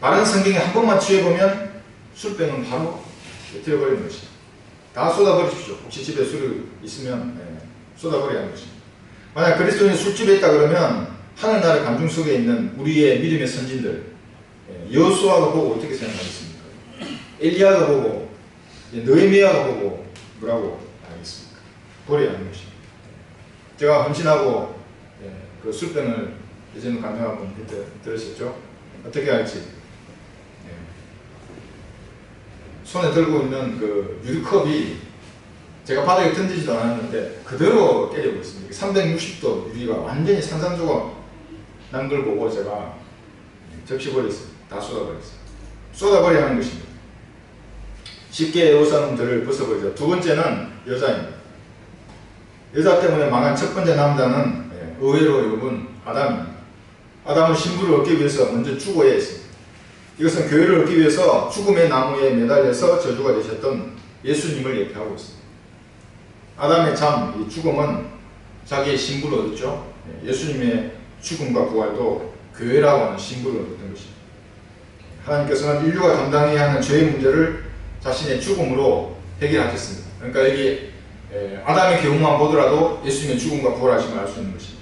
바른 성경에 한 번만 취해보면 술병은 바로 들어버리는 것입니다. 다 쏟아버리십시오. 혹시 집에 술이 있으면 쏟아버려야 하는 것입니다. 만약 그리스도인이 술집에 있다 그러면 하늘나라 감중 속에 있는 우리의 믿음의 선진들, 여호수아가 보고 어떻게 생각하겠습니까? 엘리야가 보고 느헤미야가 보고 뭐라고 하겠습니까? 버려야 하는 것입니다. 제가 헌신하고 그 술병을 예전에 간증 한번 들으셨죠? 어떻게 할지. 손에 들고 있는 그 유리컵이 제가 바닥에 던지지도 않았는데 그대로 깨지고 있습니다. 360도 유리가 완전히 산산조각 난 걸 보고 제가 적시버렸어요. 다 쏟아버렸어요. 쏟아버려야 하는 것입니다. 쉽게 옷상들을 벗어버리죠. 두 번째는 여자입니다. 여자 때문에 망한 첫 번째 남자는 의외로 여러분 아담입니다. 아담은 신부를 얻기 위해서 먼저 죽어야 했습니다. 이것은 교회를 얻기 위해서 죽음의 나무에 매달려서 저주가 되셨던 예수님을 얘기하고 있습니다. 아담의 잠, 이 죽음은 자기의 신부를 얻었죠. 예수님의 죽음과 부활도 교회라고 하는 신부를 얻었던 것입니다. 하나님께서는 인류가 감당해야 하는 죄의 문제를 자신의 죽음으로 해결하셨습니다. 그러니까 여기 아담의 경우만 보더라도 예수님의 죽음과 부활하심을 알 수 있는 것입니다.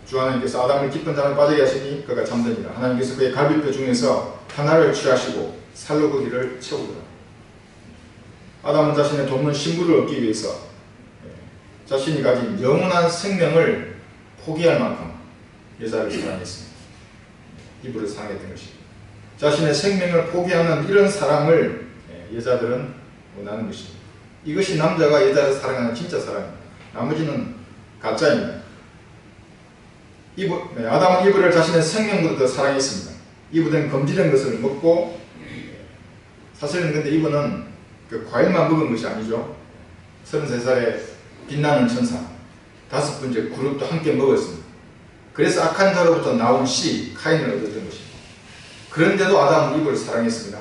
주 하나님께서 아담을 깊은 잠에 빠지게 하시니 그가 잠드니라. 하나님께서 그의 갈비뼈 중에서 하나를 취하시고 살로 그 길을 채우더라. 아담은 자신의 돕는 신부를 얻기 위해서 자신이 가진 영원한 생명을 포기할 만큼 여자를 사랑했습니다. 이브를 사랑했던 것입니다. 자신의 생명을 포기하는 이런 사랑을 여자들은 원하는 것입니다. 이것이 남자가 여자를 사랑하는 진짜 사랑입니다. 나머지는 가짜입니다. 아담은 이브를 자신의 생명보다 더 사랑했습니다. 이브는 금지된 것을 먹고, 사실은 근데 이브는 그 과일만 먹은 것이 아니죠. 33살에 빛나는 천사, 5번째 그룹도 함께 먹었습니다. 그래서 악한 자로부터 나온 씨, 카인을 얻었던 것입니다. 그런데도 아담은 이브를 사랑했습니다.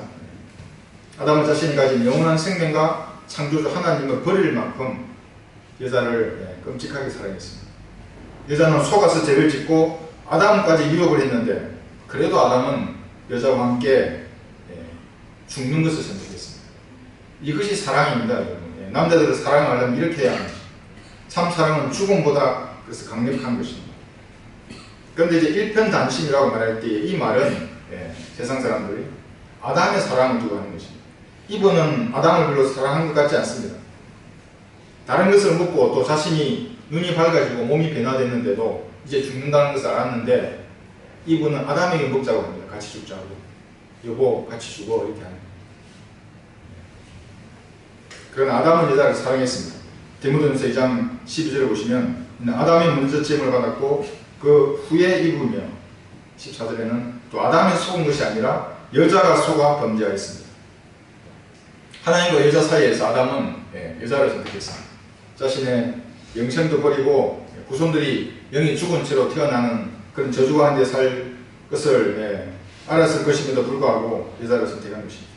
아담은 자신이 가진 영원한 생명과 창조주 하나님을 버릴 만큼 여자를 끔찍하게 사랑했습니다. 여자는 속아서 죄를 짓고 아담까지 유혹을 했는데 그래도 아담은 여자와 함께 죽는 것을 선택했습니다. 이것이 사랑입니다. 여러분. 남자들을 사랑하려면 이렇게 해야 합니다. 참 사랑은 죽음보다 그래서 강력한 것입니다. 그런데 이제 일편단심이라고 말할 때 이 말은 세상 사람들이 아담의 사랑을 두고 하는 것입니다. 이분은 아담을 별로 사랑한 것 같지 않습니다. 다른 것을 먹고 또 자신이 눈이 밝아지고 몸이 변화됐는데도 이제 죽는다는 것을 알았는데 이분은 아담에게 먹자고 합니다. 같이 죽자고. 여보 같이 죽어 이렇게 하는 거예요. 그러나 아담은 여자를 사랑했습니다. 디모데전서 2장 12절에 보시면 아담이 먼저 죄를 받았고 그 후에 이브며 14절에는 또 아담이 속은 것이 아니라 여자가 속아 범죄하였습니다. 하나님과 여자 사이에서 아담은 여자를 선택했습니다. 자신의 영생도 버리고 후손들이 영이 죽은 채로 태어나는 그런 저주 가운데 살 것을 알았을 것임에도 불구하고 여자를 선택한 것입니다.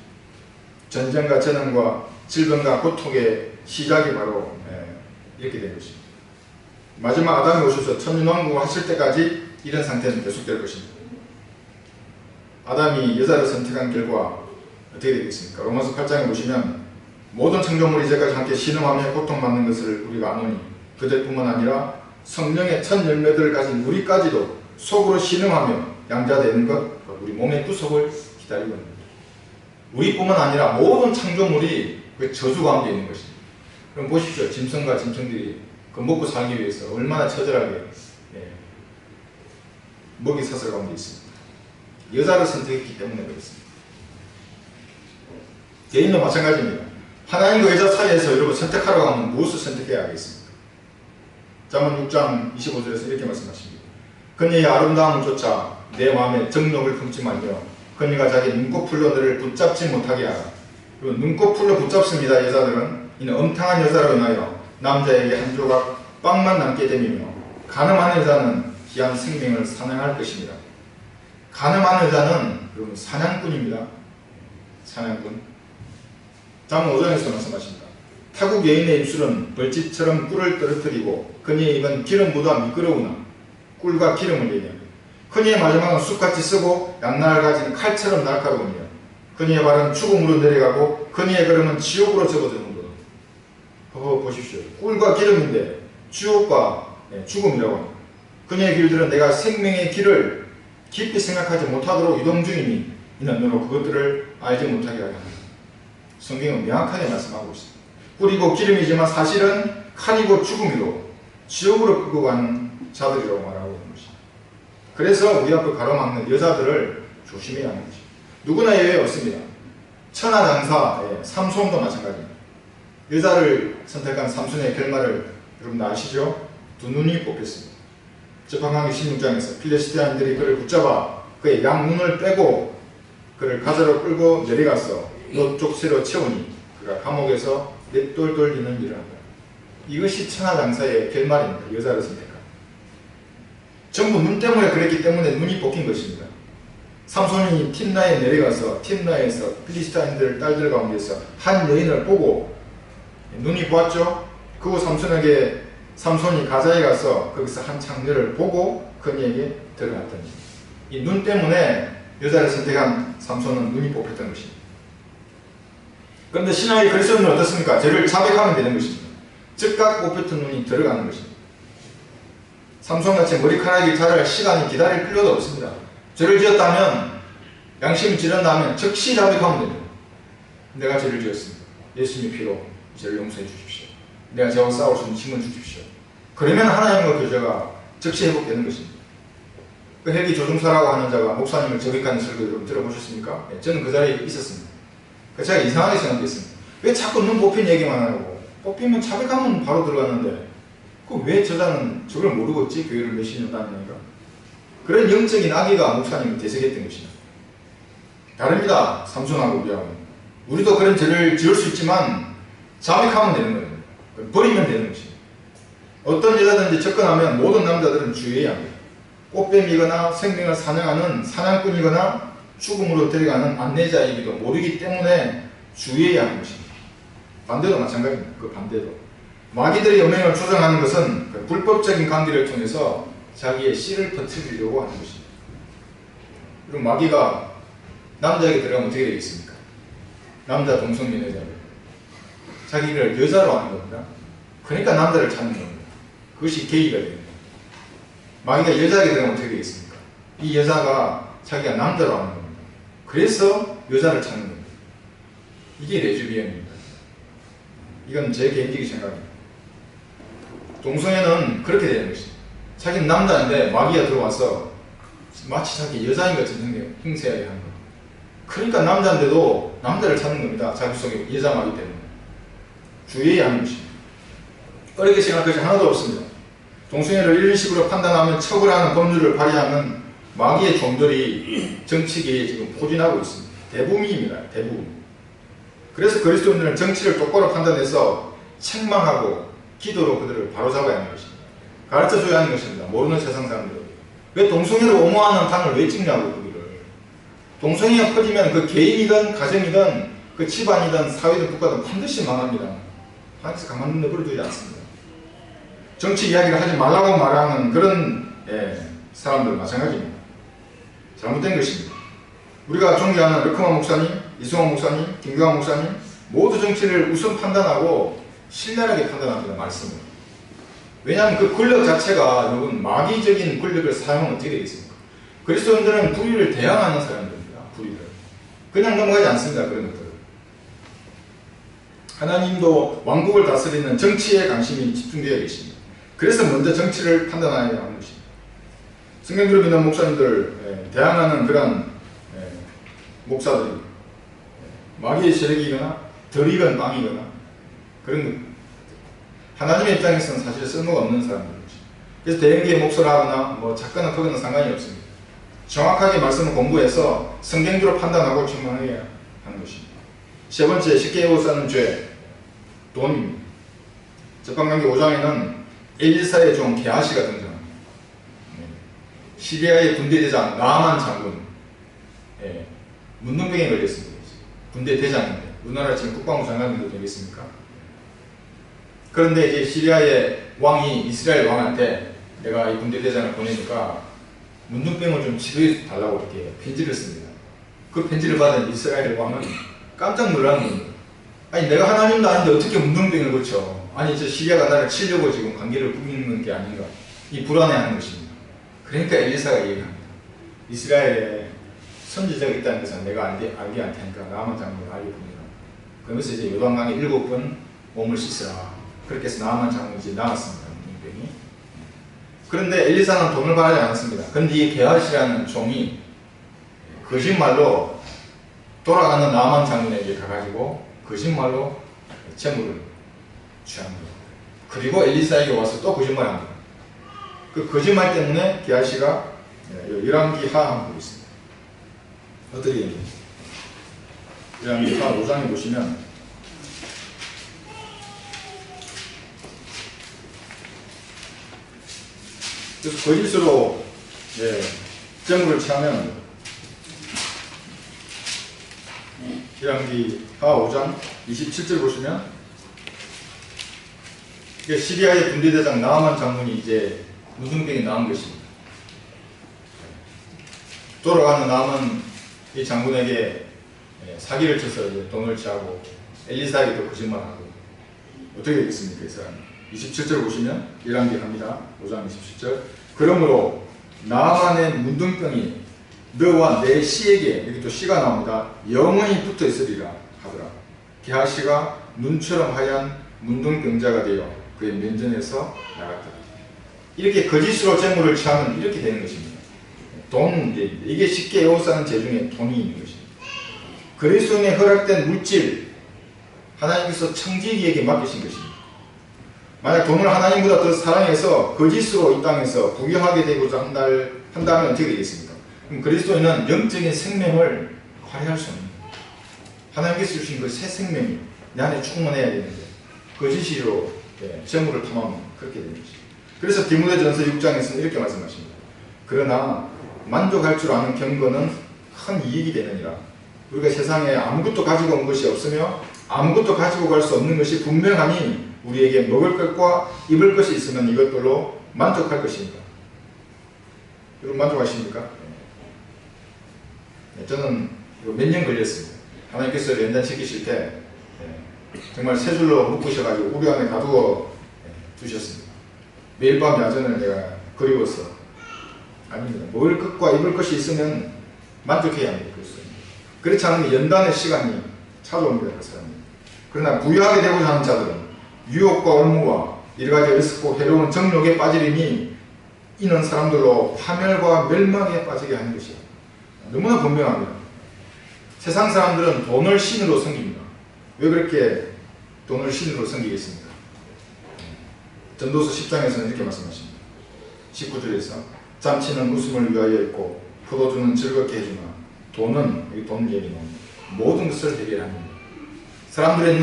전쟁과 재난과 질병과 고통의 시작이 바로 이렇게 된 것입니다. 마지막 아담이 오셔서 천년왕국을 하실 때까지 이런 상태는 계속될 것입니다. 아담이 여자를 선택한 결과 어떻게 되겠습니까? 로마서 8장에 보시면 모든 창조물이 이제까지 함께 신음하며 고통받는 것을 우리가 아노니 그들뿐만 아니라 성령의 첫 열매들을 가진 우리까지도 속으로 신음하며 양자되는 것, 우리 몸의 구속을 기다리고 있는 겁니다. 우리뿐만 아니라 모든 창조물이 그 저주 가운데 있는 것입니다. 그럼 보십시오. 짐승과 짐승들이 그 먹고 살기 위해서 얼마나 처절하게 먹이 사슬 가운데 있습니다. 여자를 선택했기 때문에 그렇습니다. 개인도 마찬가지입니다. 하나님과 여자 사이에서 여러분 선택하라고 하면 무엇을 선택해야 하겠습니까? 잠언 6장 25절에서 이렇게 말씀하십니다. 그녀의 아름다움을 쫓아 내 마음에 정욕을 품지 말며 그녀가 자기 눈꺼풀로 너를 붙잡지 못하게 하라. 그리고 눈꺼풀로 붙잡습니다. 여자들은 이는 엄탕한 여자로 인하여 남자에게 한 조각 빵만 남게 됨이며 간음한 여자는 귀한 생명을 사냥할 것입니다. 간음한 여자는 여러분 사냥꾼입니다. 사냥꾼. 다음 5장에서 말씀하십니다. 타국 여인의 입술은 벌집처럼 꿀을 떨어뜨리고 그녀의 입은 기름보다 미끄러우나 꿀과 기름을 얘기합니다. 그녀의 마지막은 숲같이 쓰고 양날을 가진 칼처럼 날카로우며 그녀의 발은 죽음으로 내려가고 그녀의 걸음은 지옥으로 접어드는도다. 보십시오. 꿀과 기름인데 지옥과 죽음이라고 합니다. 그녀의 길들은 내가 생명의 길을 깊이 생각하지 못하도록 이동 중이니 이는 너로 그것들을 알지 못하게 하려 합니다. 성경은 명확하게 말씀하고 있습니다. 꿀이고 기름이지만 사실은 칼이고 죽음이고 지옥으로 끌고 가는 자들이라고 말하고 있는 것입니다. 그래서 우리 앞을 가로막는 여자들을 조심해야 하는 것입니다. 누구나 예외 없습니다. 천하장사 삼손도 마찬가지입니다. 여자를 선택한 삼손의 결말을 여러분 아시죠? 두 눈이 뽑혔습니다. 재판강기 16장에서 필리스티아인들이 그를 붙잡아 그의 양눈을 빼고 그를 가자로 끌고 내려가서 노쪽새로 채우니 그가 감옥에서 맷돌 리는 일을 한다. 이것이 천하장사의 결말입니다. 여자를 선택한. 전부 눈 때문에 그랬기 때문에 눈이 뽑힌 것입니다. 삼손이 팀나에 내려가서 팀나에서 필리스타인들 딸들 가운데서 한 여인을 보고 눈이 보았죠. 그 후 삼손이 가자에 가서 거기서 한 창녀를 보고 그녀에게 들어갔더니 이 눈 때문에 여자를 선택한 삼손은 눈이 뽑혔던 것입니다. 그런데 신약의 그리스도인은 어떻습니까? 죄를 자백하면 되는 것입니다. 즉각 뽑혔던 눈이 들어가는 것입니다. 삼손같이 머리카락이 자랄 시간이 기다릴 필요도 없습니다. 죄를 지었다면 양심이 지른다면 즉시 자백하면 됩니다. 내가 죄를 지었습니다. 예수님의 피로 죄를 용서해 주십시오. 내가 죄와 싸울 수 있는 힘을 주십시오. 그러면 하나님과 교제가 즉시 회복되는 것입니다. 그 헬기 조종사라고 하는 자가 목사님을 저격하는 설교 여러분 들어보셨습니까? 네, 저는 그 자리에 있었습니다. 제가 이상하게 생각했습니다. 왜 자꾸 눈 뽑힌 얘기만 하고 뽑히면 자백하면 바로 들어갔는데 왜 저자는 저걸 모르고 있지? 교회를 몇십 년 다니니까. 그런 영적인 악의가 목사님을 대적했던 것입니다. 다릅니다. 삼손하고 우리하고. 우리도 그런 죄를 지을 수 있지만 자백하면 되는 거예요. 버리면 되는 것입니다. 어떤 여자든지 접근하면 모든 남자들은 주의해야 합니다. 꽃뱀이거나 생명을 사냥하는 사냥꾼이거나 죽음으로 데려가는 안내자이기도 모르기 때문에 주의해야 하는 것입니다. 반대도 마찬가지입니다. 그 반대도. 마귀들의 여명을 조장하는 것은 그 불법적인 관계를 통해서 자기의 씨를 퍼뜨리려고 하는 것입니다. 그럼 마귀가 남자에게 들어가면 어떻게 되겠습니까? 남자 동성연애자를 자기를 여자로 하는 겁니다. 그러니까 남자를 찾는 겁니다. 그것이 게이가 됩니다. 마귀가 여자에게 들어가면 어떻게 되겠습니까? 이 여자가 자기가 남자로 하는 겁니다. 그래서 여자를 찾는 겁니다. 이게 레즈비언입니다. 이건 제 개인적인 생각입니다. 동성애는 그렇게 되는 것입니다. 자기는 남자인데 마귀가 들어와서 마치 자기 여자인 같은 행세하게 하는 겁니다. 그러니까 남자인데도 남자를 찾는 겁니다. 자기 속에 여자 마귀 때문에. 주의해야 하는 것입니다. 어렵게 생각할 것이 하나도 없습니다. 동성애를 이런 식으로 판단하면 처벌하는 법률을 발의하는 마귀의 종들이 정치계에 지금 포진하고 있습니다. 대부분입니다. 대부분. 그래서 그리스도인들은 정치를 똑바로 판단해서 책망하고 기도로 그들을 바로잡아야 하는 것입니다. 가르쳐줘야 하는 것입니다. 모르는 세상 사람들. 왜 동성애를 옹호하는 당을 왜 찍냐고 그들을. 동성애가 퍼지면 그 개인이든 가정이든 그 집안이든 사회든 국가든 반드시 망합니다. 반드시 가만히 내버려두지 않습니다. 정치 이야기를 하지 말라고 말하는 그런 사람들 마찬가지입니다. 잘못된 것입니다. 우리가 존경하는 르크만 목사님, 이승원 목사님, 김규환 목사님 모두 정치를 우선 판단하고 신랄하게 판단합니다. 말씀을. 왜냐하면 그 권력 자체가 여러분 마귀적인 권력을 사용하면 어떻게 되겠습니까? 그리스도인들은 불의를 대항하는 사람들입니다. 불의를. 그냥 넘어가지 않습니다. 그런 것들을. 하나님도 왕국을 다스리는 정치에 관심이 집중되어 계십니다. 그래서 먼저 정치를 판단해야 하는 것입니다. 성경대로 믿는 목사님들 대항하는 그런 목사들이 마귀의 세력이거나 덜 익은 빵이거나 그런 것. 하나님의 입장에서는 사실 쓸모가 없는 사람들이죠. 그래서 대형기의 목소를 하거나 뭐 작거나 크거나 상관이 없습니다. 정확하게 말씀을 공부해서 성경적으로 판단하고 충만해야 하는 것입니다. 세 번째, 쉽게 에워싸는 죄, 돈입니다. 적방강기 5장에는 엘리사의 종 게하시가 등장합니다. 시리아의 군대 대장 나아만 장군, 문둥병에 걸렸습니다. 군대 대장인데 우리나라 지금 국방부 장관님도 되겠습니까? 그런데 이제 시리아의 왕이 이스라엘 왕한테 내가 이 군대 대장을 보내니까 문둥병을 좀 치료해 달라고 이렇게 편지를 씁니다. 그 편지를 받은 이스라엘 왕은 깜짝 놀라는 겁니다. 아니 내가 하나님도 아닌데 어떻게 문둥병을 고쳐? 아니 저 시리아가 나를 치려고 지금 관계를 꾸미는 게 아닌가? 이 불안해하는 것입니다. 그러니까 엘리사가 얘기합니다. 이스라엘에 선지자가 있다는 것은 내가 알게 할 테니까 나아만 장군을 알게 보내라. 그러면서 이제 요단강에 7번 몸을 씻으라. 그렇게 해서 나아만 장군이 이제 나왔습니다. 문둥병이. 그런데 엘리사는 돈을 바라지 않았습니다. 그런데 이 게하시라는 종이 거짓말로 돌아가는 나아만 장군에게 가가지고 거짓말로 재물을 취합니다. 그리고 엘리사에게 와서 또 거짓말합니다. 그 거짓말 때문에 게하시가 열왕기 하 한번 보겠습니다. 어떻게 얘기합니까? 열왕기 하 5장에 보시면 그래서 거짓으로 재물을 취하면 열왕기 하 5장 27절 보시면 시리아의 군대대장 나아만 장군이 이제 문둥병이 나온 것입니다. 돌아가는 나아만 이 장군에게 사기를 쳐서 이제 돈을 취하고 엘리사에게도 거짓말하고 어떻게 되겠습니까? 이 사람 27절 보시면 열왕기 합니다. 5장 27절 그러므로 나아만의 문둥병이 너와 내 씨에게 여기 또 씨가 나옵니다. 영원히 붙어 있으리라 하더라. 게하시가 눈처럼 하얀 문둥병자가 되어 그의 면전에서 나갔다. 이렇게 거짓으로 재물을 취하면 이렇게 되는 것입니다. 돈 문제입니다. 이게 쉽게 에워싸는 죄 중에 돈이 있는 것입니다. 그리스도인에 허락된 물질 하나님께서 청지기에게 맡기신 것입니다. 만약 돈을 하나님보다 더 사랑해서 거짓으로 이 땅에서 부귀하게 되고자 한다면 어떻게 되겠습니까? 그럼 그리스도인은 영적인 생명을 발휘할 수 없는 거예요. 하나님께서 주신 그 새 생명이 내 안에 충만해야 되는데 거짓으로 재물을 탐하면 그렇게 되는 것입니다. 그래서 디모데전서 6장에서는 이렇게 말씀하십니다. 그러나 만족할 줄 아는 경건은 큰 이익이 되느니라. 우리가 세상에 아무것도 가지고 온 것이 없으며 아무것도 가지고 갈 수 없는 것이 분명하니 우리에게 먹을 것과 입을 것이 있으면 이것들로 만족할 것입니다. 여러분 만족하십니까? 저는 몇 년 걸렸습니다. 하나님께서 연단시키실 때 정말 세 줄로 묶으셔가지고 우리 안에 가두어 두셨습니다. 매일 밤 야전을 내가 그리워서 아닙니다. 먹을 것과 입을 것이 있으면 만족해야 합니다. 그렇지 않으면 연단의 시간이 찾아옵니다. 그 사람이. 그러나 부유하게 되고자 하는 자들은 유혹과 올무와 여러가지 어리석고 해로운 정욕에 빠지리니 이는 사람들로 파멸과 멸망에 빠지게 하는 것이야. 너무나 분명합니다. 세상 사람들은 돈을 신으로 섬깁니다. 왜 그렇게 돈을 신으로 섬기겠습니까? 전도서 10장에서는 이렇게 말씀하십니다. 19절에서 잔치는 웃음을 위하여 있고 포도주는 즐겁게 해주나 돈은, 여기 돈 얘기는 모든 것을 해결합니다. 사람들의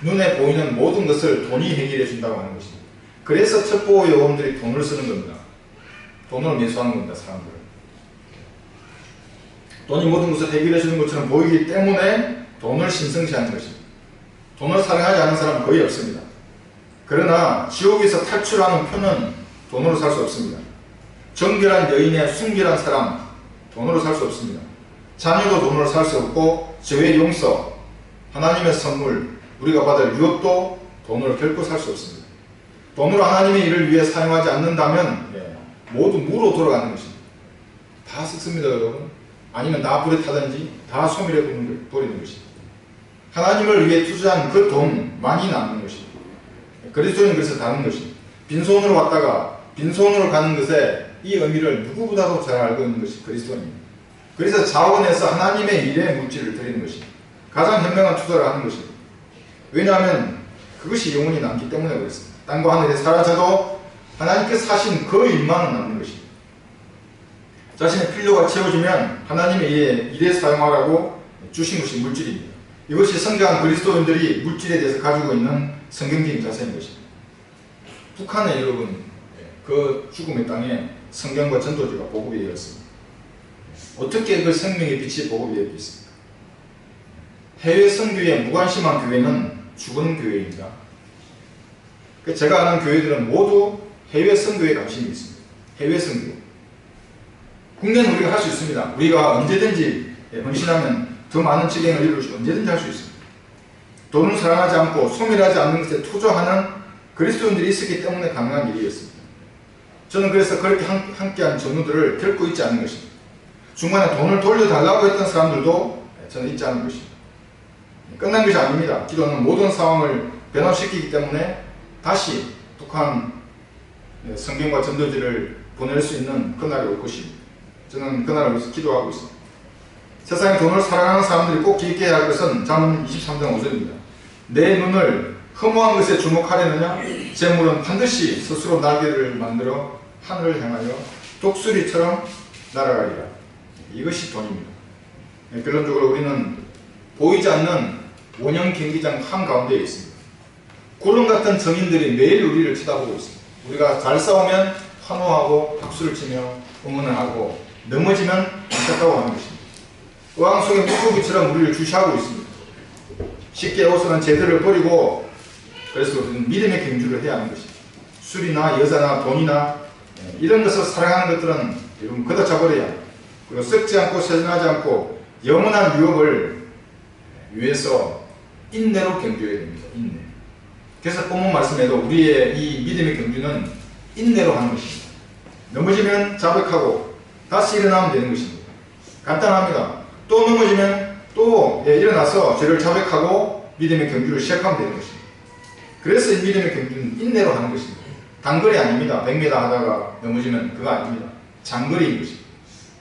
눈에 보이는 모든 것을 돈이 해결해 준다고 하는 것입니다. 그래서 첩보 요원들이 돈을 쓰는 겁니다. 돈을 매수하는 겁니다. 사람들은. 돈이 모든 것을 해결해 주는 것처럼 보이기 때문에 돈을 신성시하는 것입니다. 돈을 사랑하지 않는 사람은 거의 없습니다. 그러나 지옥에서 탈출하는 표는 돈으로 살 수 없습니다. 정결한 여인의 순결한 사람 돈으로 살 수 없습니다. 자녀도 돈으로 살 수 없고 죄의 용서, 하나님의 선물, 우리가 받을 유업도 돈으로 결코 살 수 없습니다. 돈으로 하나님의 일을 위해 사용하지 않는다면 모두 무로 돌아가는 것입니다. 다 썩습니다. 여러분. 아니면 다 불에 타든지 다 소멸해 버리는 것입니다. 하나님을 위해 투자한 그 돈 많이 남는 것입니다. 그리스도인은 그래서 다른 것입니다. 빈손으로 왔다가 빈손으로 가는 것에 이 의미를 누구보다도 잘 알고 있는 것이 그리스도인입니다. 그래서 자원해서 하나님의 일에 물질을 드리는 것입니다. 가장 현명한 투자를 하는 것입니다. 왜냐하면 그것이 영원히 남기 때문에 그렇습니다. 땅과 하늘이 사라져도 하나님께서 하신 그 일만은 남는 것입니다. 자신의 필요가 채워지면 하나님의 일에 사용하라고 주신 것이 물질입니다. 이것이 성장한 그리스도인들이 물질에 대해서 가지고 있는 성경적인 자세인 것입니다. 북한의 여러분, 그 죽음의 땅에 성경과 전도지가 보급이 되었습니다. 어떻게 그 생명의 빛이 보급이 되었습니까? 해외 선교에 무관심한 교회는 죽은 교회입니다. 제가 아는 교회들은 모두 해외 선교에 관심이 있습니다. 해외 선교. 국내는 우리가 할 수 있습니다. 우리가 언제든지 헌신하면 더 많은 지경을 이룰 수 언제든지 할 수 있습니다. 돈을 사랑하지 않고 소멸하지 않는 것에 투자하는 그리스도인들이 있었기 때문에 가능한 일이었습니다. 저는 그래서 그렇게 함께한 전우들을 결코 잊지 않는 것입니다. 중간에 돈을 돌려달라고 했던 사람들도 저는 잊지 않는 것입니다. 끝난 것이 아닙니다. 기도는 모든 상황을 변화시키기 때문에 다시 북한 성경과 전도지를 보낼 수 있는 그날이 올 것입니다. 저는 그날을 위해서 기도하고 있습니다. 세상에 돈을 사랑하는 사람들이 꼭 기억해야 할 것은 잠언 23장 5절입니다. 내 눈을 허무한 것에 주목하려느냐? 재물은 반드시 스스로 날개를 만들어 하늘을 향하여 독수리처럼 날아가리라. 이것이 돈입니다. 결론적으로 우리는 보이지 않는 원형 경기장 한가운데에 있습니다. 구름 같은 정인들이 매일 우리를 쳐다보고 있습니다. 우리가 잘 싸우면 환호하고 박수를 치며 응원을 하고 넘어지면 안타까워 하는 것입니다. 어항 속의 물고기처럼 우리를 주시하고 있습니다. 쉽게 어서는 제대를 버리고 그래서 우리는 믿음의 경주를 해야 하는 것입니다. 술이나 여자나 돈이나 이런 것을 사랑하는 것들은 여러분 걷어차버려야 합니다. 그리고 썩지 않고 세진하지 않고 영원한 유업을 위해서 인내로 경주해야 됩니다. 인내. 그래서 본문 말씀에도 우리의 이 믿음의 경주는 인내로 하는 것입니다. 넘어지면 자백하고 다시 일어나면 되는 것입니다. 간단합니다. 또 넘어지면 또 일어나서 죄를 자백하고 믿음의 경주를 시작하면 되는 것입니다. 그래서 이 믿음의 경주는 인내로 하는 것입니다. 단거리 아닙니다. 100m 하다가 넘어지면 그거 아닙니다. 장거리인 것입니다.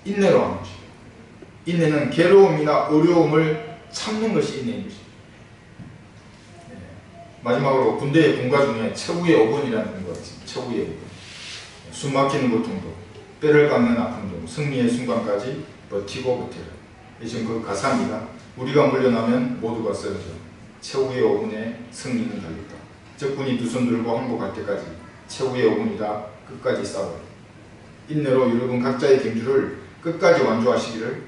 인내로 하는 것입니다. 인내는 괴로움이나 어려움을 참는 것이 인내인 것입니다. 마지막으로 군대의 군가 중에 최후의 5번이라는 군가가 있습니다. 최후의 5번. 숨 막히는 고통도, 뼈를 깎는 아픔도 승리의 순간까지 버티고 버텨라. 이 지금 그 가사입니다. 우리가 물러나면 모두가 쓰러져 최후의 5분에 승리는 달렸다. 적군이 두 손 들고 항복할 때까지 최후의 5분이다. 끝까지 싸워라. 인내로 여러분 각자의 경주를 끝까지 완주하시기를